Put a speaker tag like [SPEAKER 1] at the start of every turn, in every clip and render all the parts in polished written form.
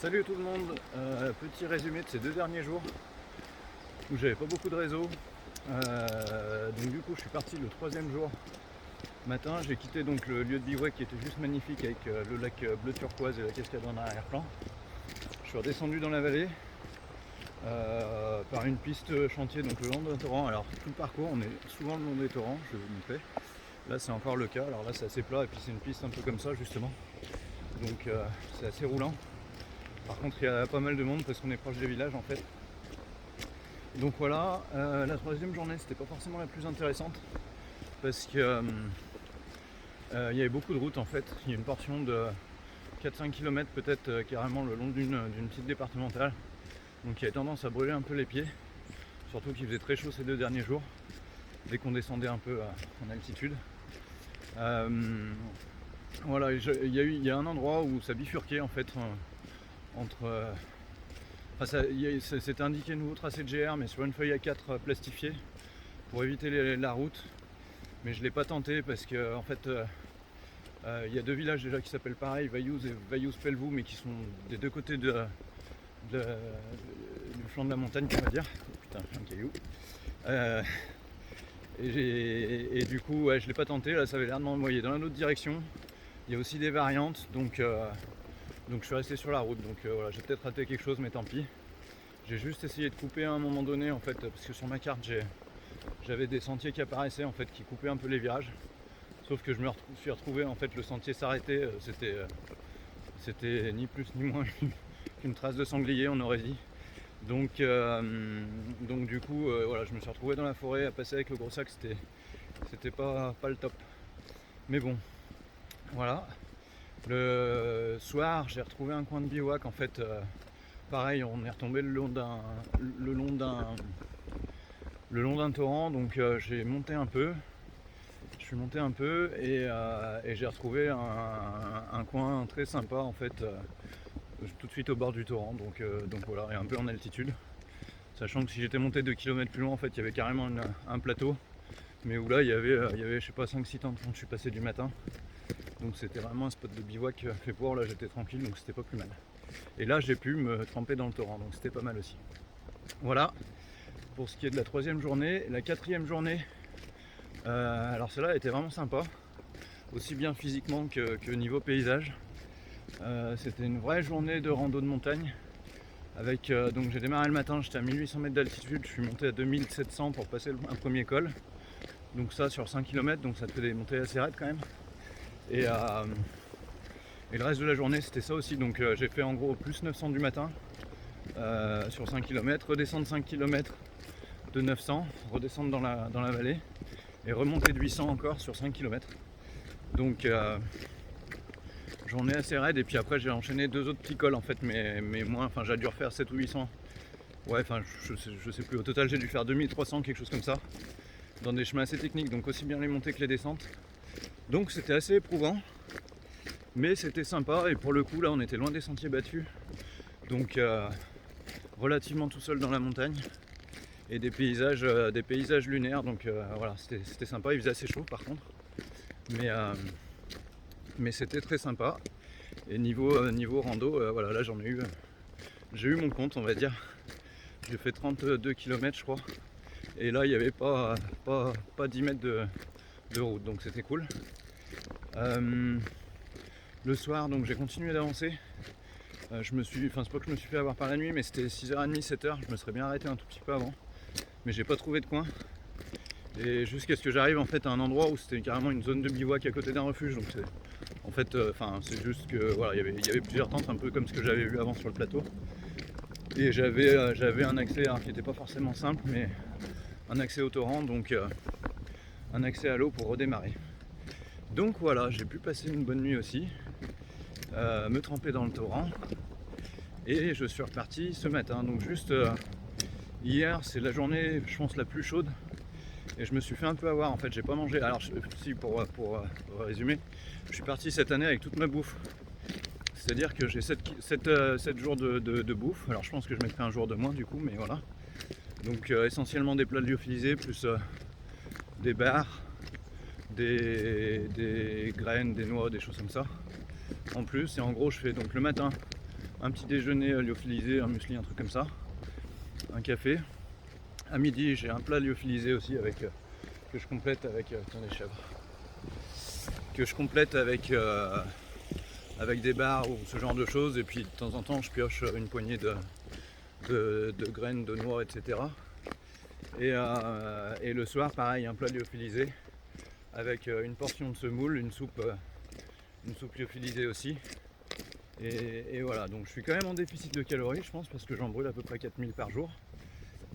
[SPEAKER 1] Salut tout le monde, petit résumé de ces 2 derniers jours où j'avais pas beaucoup de réseau. Donc du coup je suis parti le 3e jour matin, j'ai quitté donc le lieu de bivouac qui était juste magnifique avec le lac bleu turquoise et la cascade en arrière-plan. Je suis redescendu dans la vallée par une piste chantier donc le long d'un torrent. Alors tout le parcours on est souvent le long des torrents, je vais vous montrer. Là c'est encore le cas, alors là c'est assez plat et puis c'est une piste un peu comme ça justement. Donc c'est assez roulant. Par contre il y a pas mal de monde parce qu'on est proche des villages en fait. Donc voilà, la 3e journée c'était pas forcément la plus intéressante parce que il y avait beaucoup de routes en fait. Il y a une portion de 4-5 km peut-être carrément le long d'une petite départementale. Donc il y avait tendance à brûler un peu les pieds. Surtout qu'il faisait très chaud ces 2 derniers jours, dès qu'on descendait un peu en altitude. Voilà, il y a un endroit où ça bifurquait en fait entre. C'était indiqué nouveau tracé de GR mais sur une feuille A4 plastifiée pour éviter la route. Mais je ne l'ai pas tenté parce que en fait il y a 2 villages déjà qui s'appellent pareil, Vayouz et Vayouz-Pelvoux, mais qui sont des 2 côtés du flanc de la montagne, on va dire. Oh, putain, un caillou. Et du coup, ouais, je l'ai pas tenté. Là, ça avait l'air de m'envoyer dans l'autre direction. Il y a aussi des variantes, donc je suis resté sur la route. Donc voilà, j'ai peut-être raté quelque chose, mais tant pis. J'ai juste essayé de couper à un moment donné, en fait, parce que sur ma carte, j'avais des sentiers qui apparaissaient, en fait, qui coupaient un peu les virages. Sauf que je me suis retrouvé, en fait, le sentier s'arrêtait. C'était ni plus ni moins qu'une trace de sanglier, on aurait dit. Donc du coup, voilà, je me suis retrouvé dans la forêt à passer avec le gros sac. C'était pas le top. Mais bon, voilà. Le soir, j'ai retrouvé un coin de bivouac. En fait, pareil, on est retombé le long d'un torrent. Donc j'ai monté un peu. Je suis monté un peu et j'ai retrouvé un coin très sympa en fait, tout de suite au bord du torrent. Donc voilà, et un peu en altitude. Sachant que si j'étais monté 2 km plus loin, en fait, il y avait carrément un plateau. Mais où là, il y avait je sais pas, 5-6 tentes quand je suis passé du matin. Donc c'était vraiment un spot de bivouac fait pour. Là j'étais tranquille, donc c'était pas plus mal. Et là j'ai pu me tremper dans le torrent, donc c'était pas mal aussi. Voilà pour ce qui est de la 3e journée. La 4e journée, alors celle-là était vraiment sympa, aussi bien physiquement que niveau paysage. C'était une vraie journée de rando de montagne. Avec, donc j'ai démarré le matin, j'étais à 1800 mètres d'altitude, je suis monté à 2700 pour passer un premier col. Donc ça sur 5 km, donc ça te fait des montées assez raides quand même. Et le reste de la journée c'était ça aussi, donc j'ai fait en gros plus 900 du matin sur 5 km, redescendre 5 km de 900, redescendre dans la vallée et remonter de 800 encore sur 5 km. Donc journée assez raide, et puis après j'ai enchaîné 2 autres petits cols en fait, mais moins, enfin j'ai dû refaire 7 ou 800. Ouais, enfin je sais plus, au total j'ai dû faire 2300, quelque chose comme ça, dans des chemins assez techniques, donc aussi bien les montées que les descentes. Donc c'était assez éprouvant, mais c'était sympa, et pour le coup là on était loin des sentiers battus, donc relativement tout seul dans la montagne, et des paysages lunaires, donc voilà, c'était sympa. Il faisait assez chaud par contre, mais c'était très sympa. Et niveau rando, voilà, là j'ai eu mon compte, on va dire. J'ai fait 32 km je crois, et là il n'y avait pas 10 mètres de route, donc c'était cool. Le soir, donc j'ai continué d'avancer. C'est pas que je me suis fait avoir par la nuit, mais c'était 6h30, 7h, je me serais bien arrêté un tout petit peu avant, mais j'ai pas trouvé de coin. Et jusqu'à ce que j'arrive en fait à un endroit où c'était carrément une zone de bivouac à côté d'un refuge. Donc en fait, c'est juste que voilà, il y avait plusieurs tentes, un peu comme ce que j'avais vu avant sur le plateau. Et j'avais un accès qui n'était pas forcément simple, mais un accès au torrent, donc un accès à l'eau pour redémarrer. Donc voilà, j'ai pu passer une bonne nuit aussi, me tremper dans le torrent, et je suis reparti ce matin. Donc juste hier, c'est la journée, je pense, la plus chaude. Et je me suis fait un peu avoir en fait, j'ai pas mangé. Alors si pour résumer, je suis parti cette année avec toute ma bouffe. C'est-à-dire que j'ai 7 jours de bouffe. Alors je pense que je mettrai un jour de moins du coup, mais voilà. Donc essentiellement des plats lyophilisés, plus des bars, des graines, des noix, des choses comme ça. En plus, et en gros je fais donc le matin un petit déjeuner lyophilisé, un muesli, un truc comme ça, un café. À midi, j'ai un plat lyophilisé aussi avec que je complète avec attendez, chèvre. Que je complète avec des barres ou ce genre de choses, et puis de temps en temps je pioche une poignée de graines de noix, etc. Et le soir pareil, un plat lyophilisé avec une portion de semoule, une soupe lyophilisée aussi. Et voilà, donc je suis quand même en déficit de calories, je pense, parce que j'en brûle à peu près 4000 par jour.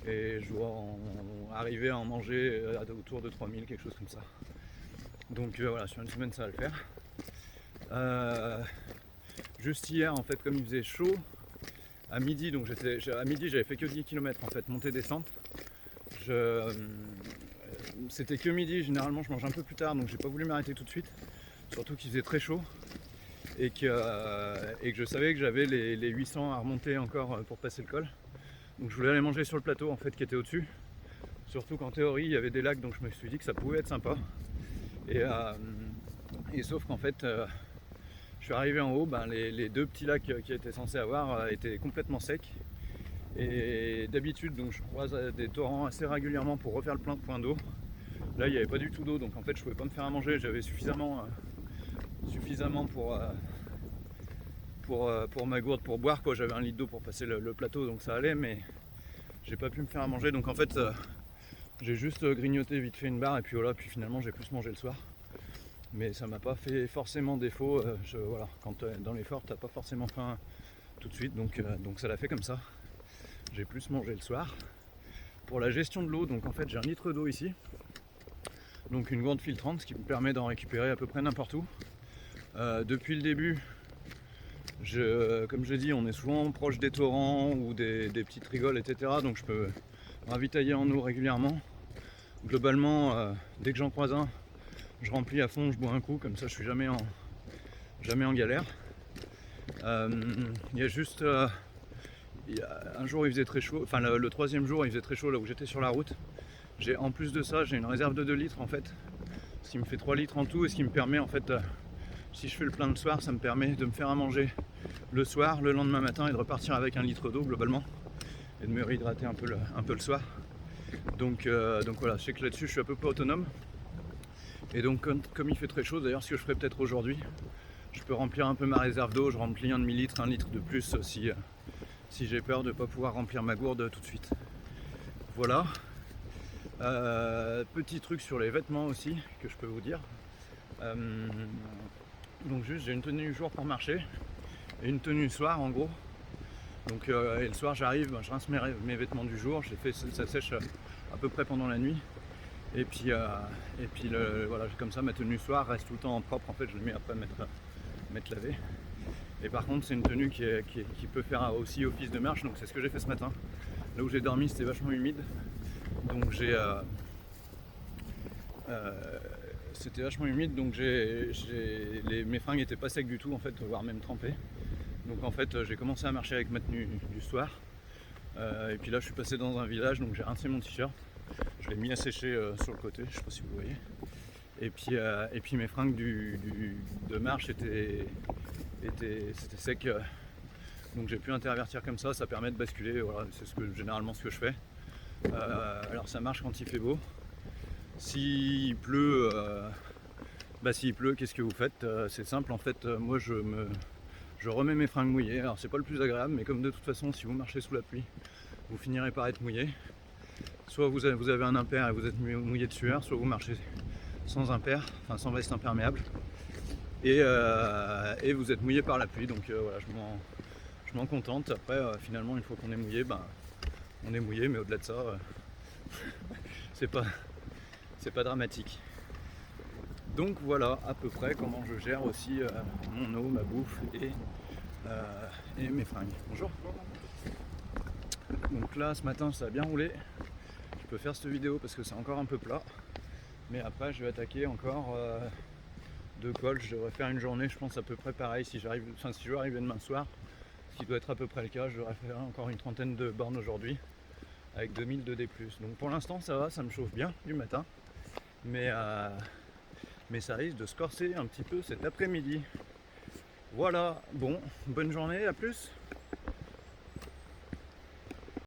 [SPEAKER 1] Et je dois arriver à en manger autour de 3000, quelque chose comme ça. Donc voilà, sur une semaine ça va le faire. Juste hier, en fait, comme il faisait chaud, à midi, donc à midi j'avais fait que 10 km en fait, montée-descente. C'était que midi, généralement je mange un peu plus tard, donc j'ai pas voulu m'arrêter tout de suite. Surtout qu'il faisait très chaud et que je savais que j'avais les 800 à remonter encore pour passer le col. Donc je voulais aller manger sur le plateau en fait qui était au-dessus. Surtout qu'en théorie il y avait des lacs, donc je me suis dit que ça pouvait être sympa. Et sauf qu'en fait je suis arrivé en haut, les deux petits lacs qui étaient censés avoir étaient complètement secs. Et d'habitude donc je croise des torrents assez régulièrement pour refaire le plein de points d'eau. Là il n'y avait pas du tout d'eau, donc en fait je pouvais pas me faire à manger, j'avais suffisamment pour ma gourde pour boire quoi. J'avais 1 litre d'eau pour passer le plateau, donc ça allait, mais j'ai pas pu me faire à manger, donc en fait j'ai juste grignoté vite fait une barre et puis voilà, puis finalement j'ai plus mangé le soir. Mais ça m'a pas fait forcément défaut, voilà, quand dans l'effort t'as pas forcément faim tout de suite, donc ça l'a fait comme ça. J'ai plus mangé le soir. Pour la gestion de l'eau, donc en fait j'ai 1 litre d'eau ici, donc une gourde filtrante, ce qui me permet d'en récupérer à peu près n'importe où. Depuis le début, comme je dis, on est souvent proche des torrents ou des petites rigoles, etc. Donc je peux ravitailler en eau régulièrement. Globalement, dès que j'en croise un, je remplis à fond, je bois un coup, comme ça je suis jamais en galère. Il y a juste un jour il faisait très chaud, enfin le troisième jour il faisait très chaud là où j'étais sur la route. En plus de ça, j'ai une réserve de 2 litres en fait, ce qui me fait 3 litres en tout, et ce qui me permet en fait, si je fais le plein le soir, ça me permet de me faire à manger le soir, le lendemain matin, et de repartir avec 1 litre d'eau globalement, et de me réhydrater un peu le soir. Donc voilà, je sais que là-dessus je suis à peu près autonome. Et donc comme il fait très chaud, d'ailleurs ce que je ferai peut-être aujourd'hui, je peux remplir un peu ma réserve d'eau, je remplis un demi-litre, 1 litre de plus si j'ai peur de ne pas pouvoir remplir ma gourde tout de suite. Voilà. Petit truc sur les vêtements aussi que je peux vous dire. Donc juste j'ai une tenue jour pour marcher et une tenue soir en gros. Donc et le soir j'arrive, je rince mes vêtements du jour, ça sèche à peu près pendant la nuit. Et puis voilà, comme ça ma tenue soir reste tout le temps propre, en fait je le mets après mettre lavé. Et par contre c'est une tenue qui peut faire aussi office de marche, donc c'est ce que j'ai fait ce matin. Là où j'ai dormi c'était vachement humide, donc c'était vachement humide, donc mes fringues n'étaient pas secs du tout en fait, voire même trempées. Donc en fait j'ai commencé à marcher avec ma tenue du soir. Et puis là je suis passé dans un village, donc j'ai rincé mon t-shirt. Je l'ai mis à sécher sur le côté, je sais pas si vous voyez. Et puis mes fringues de marche c'était sec. Donc j'ai pu intervertir comme ça permet de basculer, voilà, c'est généralement ce que je fais. Alors ça marche quand il fait beau. S'il pleut, qu'est-ce que vous faites? C'est simple en fait, moi je remets mes fringues mouillées. Alors c'est pas le plus agréable, mais comme de toute façon si vous marchez sous la pluie, vous finirez par être mouillé. Soit vous avez un impair et vous êtes mouillé de sueur, soit vous marchez sans impair, enfin sans veste imperméable, et vous êtes mouillé par la pluie. Donc voilà, je m'en contente. Après finalement une fois qu'on est mouillé, on est mouillé, mais au-delà de ça c'est pas dramatique. Donc voilà à peu près comment je gère aussi mon eau, ma bouffe et mes fringues. Bonjour. Donc là ce matin ça a bien roulé. Je peux faire cette vidéo parce que c'est encore un peu plat, mais après je vais attaquer encore 2 cols. Je devrais faire une journée, je pense à peu près pareil si je veux arriver demain soir, ce qui doit être à peu près le cas. Je devrais faire encore une trentaine de bornes aujourd'hui avec 2000 de D+. Donc pour l'instant ça va, ça me chauffe bien du matin, mais ça risque de se corser un petit peu cet après-midi. Voilà, bon, bonne journée, à plus.